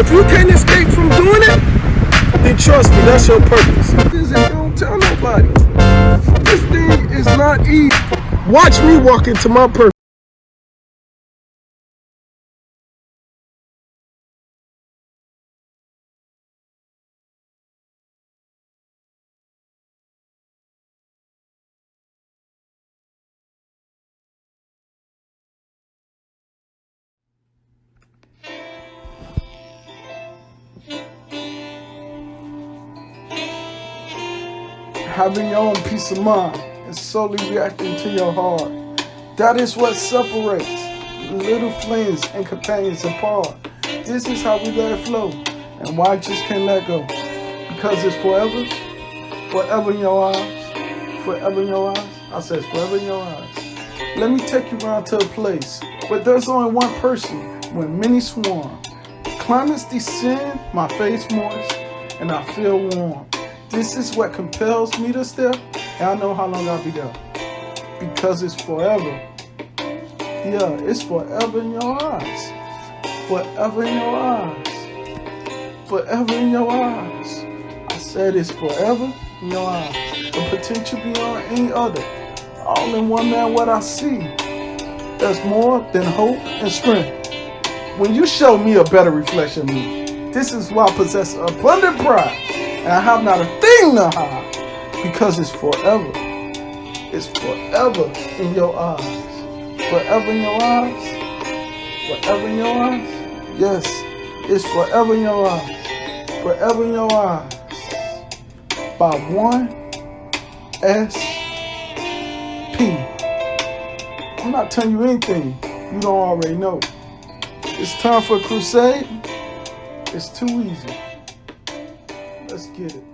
if you can't escape from doing it, then trust me, that's your purpose. Don't tell nobody. This thing is not easy. Watch me walk into my purpose. Having your own peace of mind and solely reacting to your heart. That is what separates little friends and companions apart. This is how we let it flow, and why I just can't let go. Because it's forever, forever in your eyes, forever in your eyes. I said forever in your eyes. Let me take you around to a place where there's only one person when many swarm. Climates descend, my face moist, and I feel warm. This is what compels me to step, and I know how long I'll be there. Because it's forever. Yeah, it's forever in your eyes. Forever in your eyes. Forever in your eyes. I said it's forever in your eyes. The potential beyond any other. All in one man what I see. There's more than hope and strength. When you show me a better reflection of me, this is why I possess abundant pride. And I have not a thing to hide, because it's forever. It's forever in your eyes. Forever in your eyes. Forever in your eyes. Yes, it's forever in your eyes. Forever in your eyes. By 1SP. I'm not telling you anything you don't already know. It's time for a crusade. It's too easy. Let's get it.